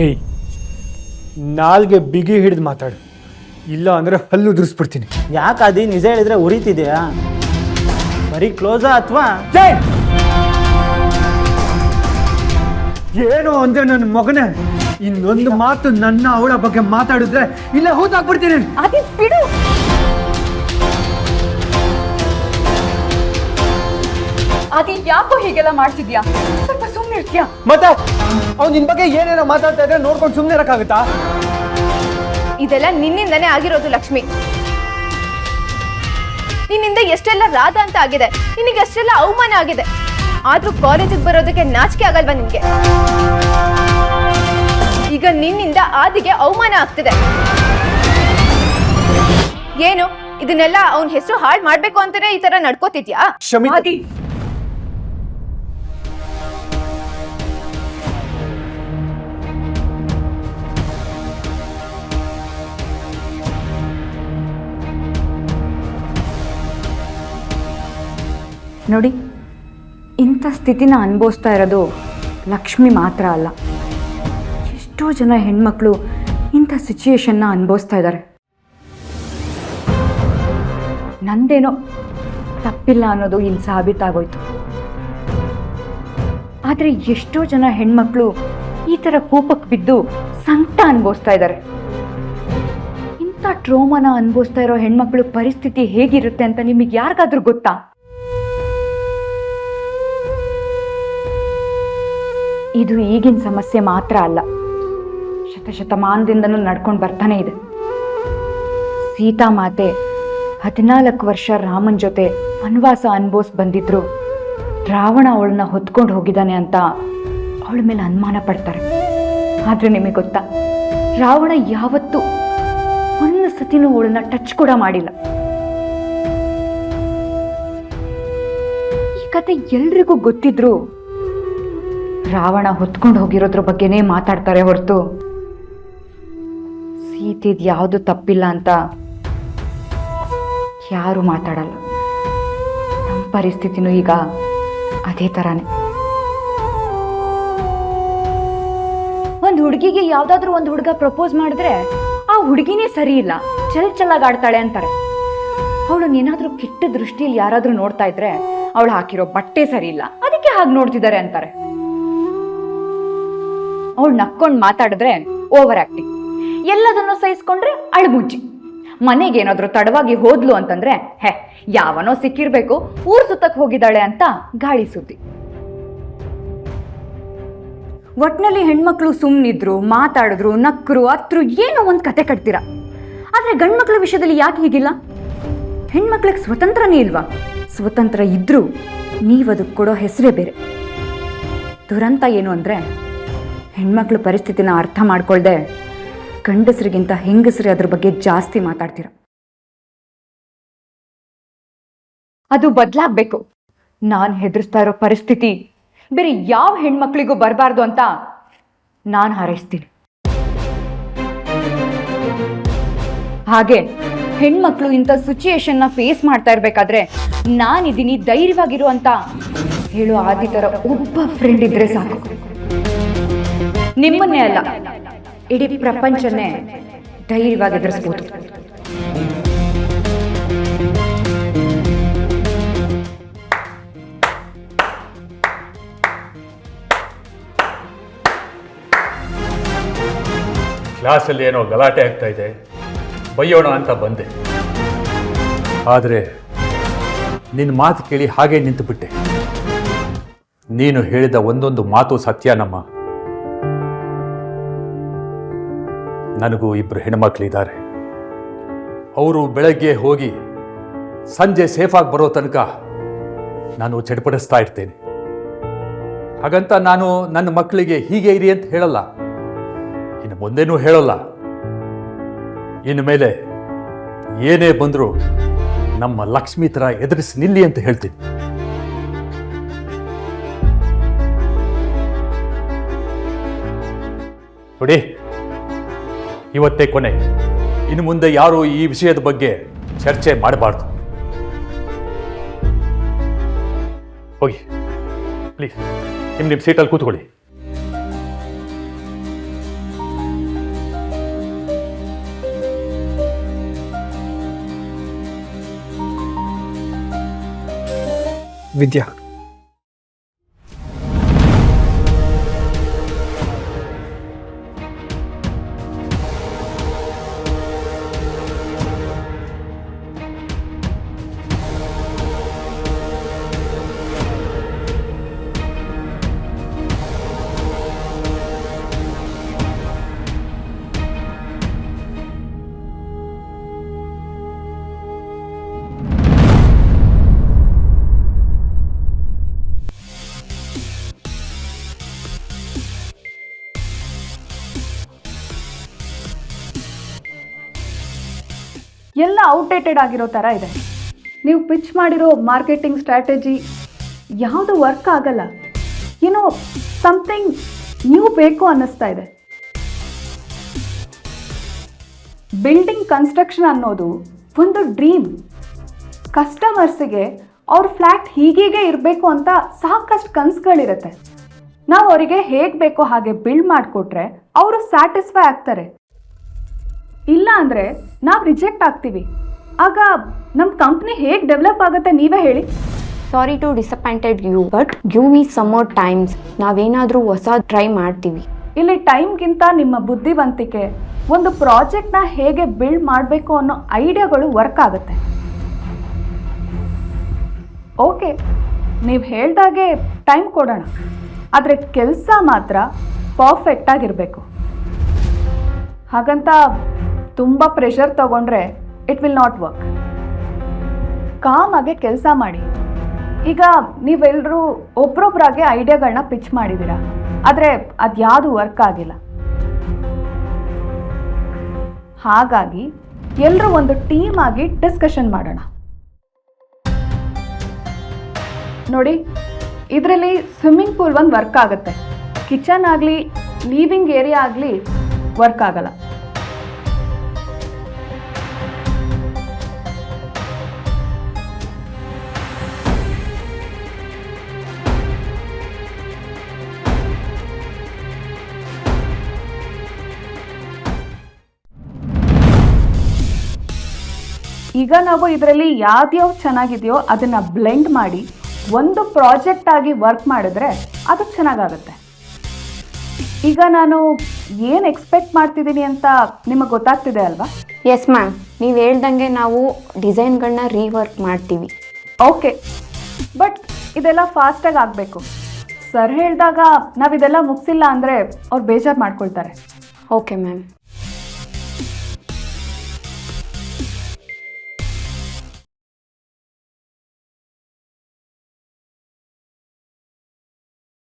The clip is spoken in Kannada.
ಏಯ್, ನಾಲ್ಗೆ ಬಿಗಿ ಹಿಡಿದು ಮಾತಾಡು, ಇಲ್ಲ ಅಂದರೆ ಹಲ್ಲು ಉದುರಿಸ್ಬಿಡ್ತೀನಿ. ಯಾಕಾದಿ ನಿಜ ಹೇಳಿದ್ರೆ ಉರಿತಿದೆಯಾ? ಬರೀ ಕ್ಲೋಸಾ ಅಥವಾ ಏನು ಅಂದ್ರೆ ನನ್ನ ಮಗನೇ, ಇನ್ನೊಂದು ಮಾತು ನನ್ನ ಅವಳ ಬಗ್ಗೆ ಮಾತಾಡಿದ್ರೆ ಇಲ್ಲ ಹೂತಾಕ್ಬಿಡ್ತೀನಿ. ಆದಿ ಬಿಡು. ಆದಿ ಯಾಕೋ ಹೀಗೆಲ್ಲ ಮಾಡ್ತಿದ್ಯಾ? ಸ್ವಲ್ಪ ಸುಮ್ಮನೆ ಇರ್ತೀಯಾ? ಮತ್ತೆ ಅವ್ನು ನಿನ್ ಬಗ್ಗೆ ಏನೇನೋ ಮಾತಾಡ್ತಾ ಇದ್ರೆ ನೋಡ್ಕೊಂಡು ಸುಮ್ಮನೆ ಇರಕ್ಕಾಗುತ್ತಾ? ಇದೆಲ್ಲ ನಿನ್ನಿಂದನೇ ಆಗಿರೋದು ಲಕ್ಷ್ಮಿ. ನಿನ್ನಿಂದ ಎಷ್ಟೆಲ್ಲ ರಾಧ ಅಂತ ಆಗಿದೆ, ನಿನಗೆ ಅಷ್ಟೆಲ್ಲ ಅವಮಾನ ಆಗಿದೆ. ಆದ್ರೂ ಕಾಲೇಜಿಗೆ ಬರೋದಕ್ಕೆ ನಾಚಿಕೆ ಆಗಲ್ವಾ ನಿನ್ಗೆ? ಈಗ ನಿನ್ನಿಂದ ಆದಿಗೆ ಅವಮಾನ ಆಗ್ತಿದೆ. ಏನು ಇದನ್ನೆಲ್ಲ ಅವನ ಹೆಸರು ಹಾಳು ಮಾಡ್ಬೇಕು ಅಂತಾನೆ ಈ ತರ ನಡ್ಕೋತಿದ್ಯಾ? ಆದಿ, ನೋಡಿ, ಇಂಥ ಸ್ಥಿತಿನ ಅನುಭವಿಸ್ತಾ ಇರೋದು ಲಕ್ಷ್ಮಿ ಮಾತ್ರ ಅಲ್ಲ, ಎಷ್ಟೋ ಜನ ಹೆಣ್ಮಕ್ಳು ಇಂಥ ಸಿಚುಯೇಷನ್ನ ಅನುಭವಿಸ್ತಾ ಇದ್ದಾರೆ. ನಂದೇನೋ ತಪ್ಪಿಲ್ಲ ಅನ್ನೋದು ಇಲ್ಲಿ ಸಾಬೀತಾಗೋಯ್ತು. ಆದರೆ ಎಷ್ಟೋ ಜನ ಹೆಣ್ಮಕ್ಳು ಈ ಥರ ಕೋಪಕ್ಕೆ ಬಿದ್ದು ಸಂಕಟ ಅನುಭವಿಸ್ತಾ ಇದ್ದಾರೆ. ಇಂಥ ಟ್ರೋಮಾನ ಅನುಭವಿಸ್ತಾ ಇರೋ ಹೆಣ್ಮಕ್ಳು ಪರಿಸ್ಥಿತಿ ಹೇಗಿರುತ್ತೆ ಅಂತ ನಿಮಗೆ ಯಾರಿಗಾದ್ರೂ ಗೊತ್ತಾ? ಇದು ಈಗಿನ ಸಮಸ್ಯೆ ಮಾತ್ರ ಅಲ್ಲ, ಶತಶತಮಾನದಿಂದನೂ ನಡ್ಕೊಂಡು ಬರ್ತಾನೆ ಇದೆ. ಸೀತಾ ಮಾತೆ 14 ವರ್ಷ ರಾಮನ ಜೊತೆ ವನವಾಸ ಅನುಭವಿಸಿ ಬಂದಿದ್ರು, ರಾವಣ ಅವಳನ್ನ ಹೊತ್ಕೊಂಡು ಹೋಗಿದ್ದಾನೆ ಅಂತ ಅವಳ ಮೇಲೆ ಅನುಮಾನ ಪಡ್ತಾರೆ. ಆದರೆ ನಿಮಗೆ ಗೊತ್ತಾ, ರಾವಣ ಯಾವತ್ತೂ ಒಂದು ಸತಿನೂ ಅವಳನ್ನ ಟಚ್ ಕೂಡ ಮಾಡಿಲ್ಲ. ಈ ಕತೆ ಎಲ್ರಿಗೂ ಗೊತ್ತಿದ್ರು ರಾವಣ ಹೊತ್ಕೊಂಡು ಹೋಗಿರೋದ್ರ ಬಗ್ಗೆನೇ ಮಾತಾಡ್ತಾರೆ ಹೊರತು ಸೀತೆದು ಯಾವುದು ತಪ್ಪಿಲ್ಲ ಅಂತ ಯಾರು ಮಾತಾಡಲ್ಲ. ನಮ್ಮ ಪರಿಸ್ಥಿತಿನೂ ಈಗ ಅದೇ ಥರನೇ. ಒಂದು ಹುಡುಗಿಗೆ ಯಾವುದಾದ್ರೂ ಒಂದು ಹುಡುಗ ಪ್ರಪೋಸ್ ಮಾಡಿದ್ರೆ ಆ ಹುಡುಗಿನೇ ಸರಿ ಇಲ್ಲ, ಚಲಾಗಿ ಆಡ್ತಾಳೆ ಅಂತಾರೆ. ಅವಳು ಏನಾದರೂ ಕೆಟ್ಟ ದೃಷ್ಟಿಯಲ್ಲಿ ಯಾರಾದರೂ ನೋಡ್ತಾ ಇದ್ರೆ ಅವಳು ಹಾಕಿರೋ ಬಟ್ಟೆ ಸರಿ ಇಲ್ಲ, ಅದಕ್ಕೆ ಹಾಗೆ ನೋಡ್ತಿದ್ದಾರೆ ಅಂತಾರೆ. ಅವಳು ನಕ್ಕೊಂಡು ಮಾತಾಡಿದ್ರೆ ಓವರ್ ಆಕ್ಟಿಂಗ್, ಎಲ್ಲದನ್ನು ಸಹಿಸ್ಕೊಂಡ್ರೆ ಅಳ್ಬುಜ್ಜಿ. ಮನೆಗೇನಾದ್ರೂ ತಡವಾಗಿ ಹೋದ್ಲು ಅಂತಂದ್ರೆ ಯಾವನೋ ಸಿಕ್ಕಿರ್ಬೇಕು, ಊರ್ ಸುತ್ತಕ್ಕೆ ಹೋಗಿದ್ದಾಳೆ ಅಂತ ಗಾಳಿ ಸುದ್ದಿ. ಒಟ್ನಲ್ಲಿ ಹೆಣ್ಮಕ್ಳು ಸುಮ್ಮನಿದ್ರು, ಮಾತಾಡಿದ್ರು, ನಕ್ಕರು, ಅತ್ರು, ಏನೋ ಒಂದು ಕತೆ ಕಟ್ತೀರ. ಆದ್ರೆ ಗಂಡ್ಮಕ್ಳ ವಿಷಯದಲ್ಲಿ ಯಾಕೆ ಹೀಗಿಲ್ಲ? ಹೆಣ್ಮಕ್ಳಿಗೆ ಸ್ವತಂತ್ರನೇ ಇಲ್ವಾ? ಸ್ವತಂತ್ರ ಇದ್ರೂ ನೀವದಕ್ಕೆ ಕೊಡೋ ಹೆಸರೇ ಬೇರೆ. ದುರಂತ ಏನು ಅಂದ್ರೆ, ಹೆಣ್ಮಕ್ಳ ಪರಿಸ್ಥಿತಿನ ಅರ್ಥ ಮಾಡ್ಕೊಳ್ದೆ ಗಂಡಸರಿಗಿಂತ ಹೆಂಗಸರಿ ಅದ್ರ ಬಗ್ಗೆ ಜಾಸ್ತಿ ಮಾತಾಡ್ತೀರ. ಅದು ಬದಲಾಗಬೇಕು. ನಾನು ಹೆದರ್ಸ್ತಾ ಇರೋ ಪರಿಸ್ಥಿತಿ ಬೇರೆ ಯಾವ ಹೆಣ್ಮಕ್ಳಿಗೂ ಬರಬಾರ್ದು ಅಂತ ನಾನು ಹಾರೈಸ್ತೀನಿ. ಹಾಗೆ ಹೆಣ್ಮಕ್ಳು ಇಂಥ ಸಿಚುಯೇಷನ್ನ ಫೇಸ್ ಮಾಡ್ತಾ ಇರ್ಬೇಕಾದ್ರೆ ನಾನಿದ್ದೀನಿ, ಧೈರ್ಯವಾಗಿರು ಅಂತ ಹೇಳೋ ಆದಿ ಥರ ಒಬ್ಬ ಫ್ರೆಂಡ್ ಇದ್ರೆ ಸಾಕು. ನಿಮ್ಮನ್ನೇ ಅಲ್ಲ, ಇಡೀ ಪ್ರಪಂಚನೇ ಧೈರ್ಯವಾಗಿ ಎದುರಿಸ್ಬೋದು. ಕ್ಲಾಸಲ್ಲಿ ಏನೋ ಗಲಾಟೆ ಆಗ್ತಾ ಇದೆ, ಬೈಯೋಣ ಅಂತ ಬಂದೆ. ಆದರೆ ನಿನ್ನ ಮಾತು ಕೇಳಿ ಹಾಗೆ ನಿಂತುಬಿಟ್ಟೆ. ನೀನು ಹೇಳಿದ ಒಂದೊಂದು ಮಾತು ಸತ್ಯನಮ್ಮ. ನನಗೂ 2 ಹೆಣ್ಮಕ್ಳಿದ್ದಾರೆ. ಅವರು ಬೆಳಗ್ಗೆ ಹೋಗಿ ಸಂಜೆ ಸೇಫಾಗಿ ಬರೋ ತನಕ ನಾನು ಚಡ್ಪಡಿಸ್ತಾ ಇರ್ತೇನೆ. ಹಾಗಂತ ನಾನು ನನ್ನ ಮಕ್ಕಳಿಗೆ ಹೀಗೆ ಇರಿ ಅಂತ ಹೇಳಲ್ಲ, ಇನ್ನು ಮುಂದೇನೂ ಹೇಳಲ್ಲ. ಇನ್ನು ಮೇಲೆ ಏನೇ ಬಂದರೂ ನಮ್ಮ ಲಕ್ಷ್ಮಿ ಥರ ಎದುರಿಸಿ ನಿಲ್ಲಿ ಅಂತ ಹೇಳ್ತೀನಿ. ನೋಡಿ, ಇವತ್ತೇ ಕೊನೆ. ಇನ್ನು ಮುಂದೆ ಯಾರು ಈ ವಿಷಯದ ಬಗ್ಗೆ ಚರ್ಚೆ ಮಾಡಬಾರ್ದು. ಹೋಗಿ ಪ್ಲೀಸ್, ನಿಮ್ಮ ಸೀಟಲ್ಲಿ ಕೂತ್ಕೊಳ್ಳಿ. ವಿದ್ಯಾ. ಎಲ್ಲ ಔಟ್ಡೇಟೆಡ್ ಆಗಿರೋ ಥರ ಇದೆ. ನೀವು ಪಿಚ್ ಮಾಡಿರೋ ಮಾರ್ಕೆಟಿಂಗ್ ಸ್ಟ್ರಾಟಜಿ ಯಾವುದು ವರ್ಕ್ ಆಗಲ್ಲ. ಏನೋ ಸಮಥಿಂಗ್ ನ್ಯೂ ಬೇಕು ಅನ್ನಿಸ್ತಾ ಇದೆ. ಬಿಲ್ಡಿಂಗ್ ಕನ್ಸ್ಟ್ರಕ್ಷನ್ ಅನ್ನೋದು ಒಂದು ಡ್ರೀಮ್. ಕಸ್ಟಮರ್ಸಿಗೆ ಅವ್ರ ಫ್ಲ್ಯಾಟ್ ಹೀಗೀಗೆ ಇರಬೇಕು ಅಂತ ಸಾಕಷ್ಟು ಕನಸುಗಳಿರುತ್ತೆ. ನಾವು ಅವರಿಗೆ ಹೇಗೆ ಬೇಕೋ ಹಾಗೆ ಬಿಲ್ಡ್ ಮಾಡಿಕೊಟ್ರೆ ಅವರು ಸ್ಯಾಟಿಸ್ಫೈ ಆಗ್ತಾರೆ. ಇಲ್ಲ ಅಂದರೆ ನಾವು ರಿಜೆಕ್ಟ್ ಆಗ್ತೀವಿ. ಆಗ ನಮ್ಮ ಕಂಪ್ನಿ ಹೇಗೆ ಡೆವಲಪ್ ಆಗುತ್ತೆ ನೀವೇ ಹೇಳಿ. Sorry to disappointed you, but give me some more times. ನಾವೇನಾದರೂ ಹೊಸ ಟ್ರೈ ಮಾಡ್ತೀವಿ. ಇಲ್ಲಿ ಟೈಮ್ಗಿಂತ ನಿಮ್ಮ ಬುದ್ಧಿವಂತಿಕೆ, ಒಂದು ಪ್ರಾಜೆಕ್ಟ್ನ ಹೇಗೆ ಬಿಲ್ಡ್ ಮಾಡಬೇಕು ಅನ್ನೋ ಐಡಿಯಾಗಳು ವರ್ಕ್ ಆಗುತ್ತೆ. ಓಕೆ, ನೀವು ಹೇಳ್ದಾಗೆ ಟೈಮ್ ಕೊಡೋಣ, ಆದರೆ ಕೆಲಸ ಮಾತ್ರ ಪರ್ಫೆಕ್ಟಾಗಿರಬೇಕು. ಹಾಗಂತ ತುಂಬ ಪ್ರೆಷರ್ ತಗೊಂಡ್ರೆ ಇಟ್ ವಿಲ್ ನಾಟ್ ವರ್ಕ್. ಕಾಮಾಗೆ ಕೆಲಸ ಮಾಡಿ. ಈಗ ನೀವೆಲ್ಲರೂ ಒಬ್ರೊಬ್ರಾಗೆ ಐಡಿಯಾಗಳನ್ನ ಪಿಚ್ ಮಾಡಿದ್ದೀರಾ, ಆದರೆ ಅದ್ಯಾವುದು ವರ್ಕ್ ಆಗಿಲ್ಲ. ಹಾಗಾಗಿ ಎಲ್ಲರೂ ಒಂದು ಟೀಮ್ ಆಗಿ ಡಿಸ್ಕಷನ್ ಮಾಡೋಣ. ನೋಡಿ, ಇದರಲ್ಲಿ ಸ್ವಿಮ್ಮಿಂಗ್ ಪೂಲ್ ಒಂದು ವರ್ಕ್ ಆಗುತ್ತೆ. ಕಿಚನ್ ಆಗಲಿ ಲಿವಿಂಗ್ ಏರಿಯಾ ಆಗಲಿ ವರ್ಕ್ ಆಗಲ್ಲ. ಈಗ ನಾವು ಇದರಲ್ಲಿ ಯಾವ್ದ್ಯಾವ್ದು ಚೆನ್ನಾಗಿದೆಯೋ ಅದನ್ನು ಬ್ಲೆಂಡ್ ಮಾಡಿ ಒಂದು ಪ್ರಾಜೆಕ್ಟ್ ಆಗಿ ವರ್ಕ್ ಮಾಡಿದ್ರೆ ಅದು ಚೆನ್ನಾಗಾಗುತ್ತೆ. ಈಗ ನಾನು ಏನು ಎಕ್ಸ್ಪೆಕ್ಟ್ ಮಾಡ್ತಿದ್ದೀನಿ ಅಂತ ನಿಮಗೆ ಗೊತ್ತಾಗ್ತಿದೆ ಅಲ್ವಾ? ಎಸ್ ಮ್ಯಾಮ್, ನೀವು ಹೇಳ್ದಂಗೆ ನಾವು ಡಿಸೈನ್ಗಳನ್ನ ರೀವರ್ಕ್ ಮಾಡ್ತೀವಿ. ಓಕೆ, ಬಟ್ ಇದೆಲ್ಲ ಫಾಸ್ಟಾಗಿ ಆಗಬೇಕು. ಸರ್ ಹೇಳಿದಾಗ ನಾವಿದೆಲ್ಲ ಮುಗಿಸಿಲ್ಲ ಅಂದರೆ ಅವ್ರು ಬೇಜಾರು ಮಾಡ್ಕೊಳ್ತಾರೆ. Okay ma'am.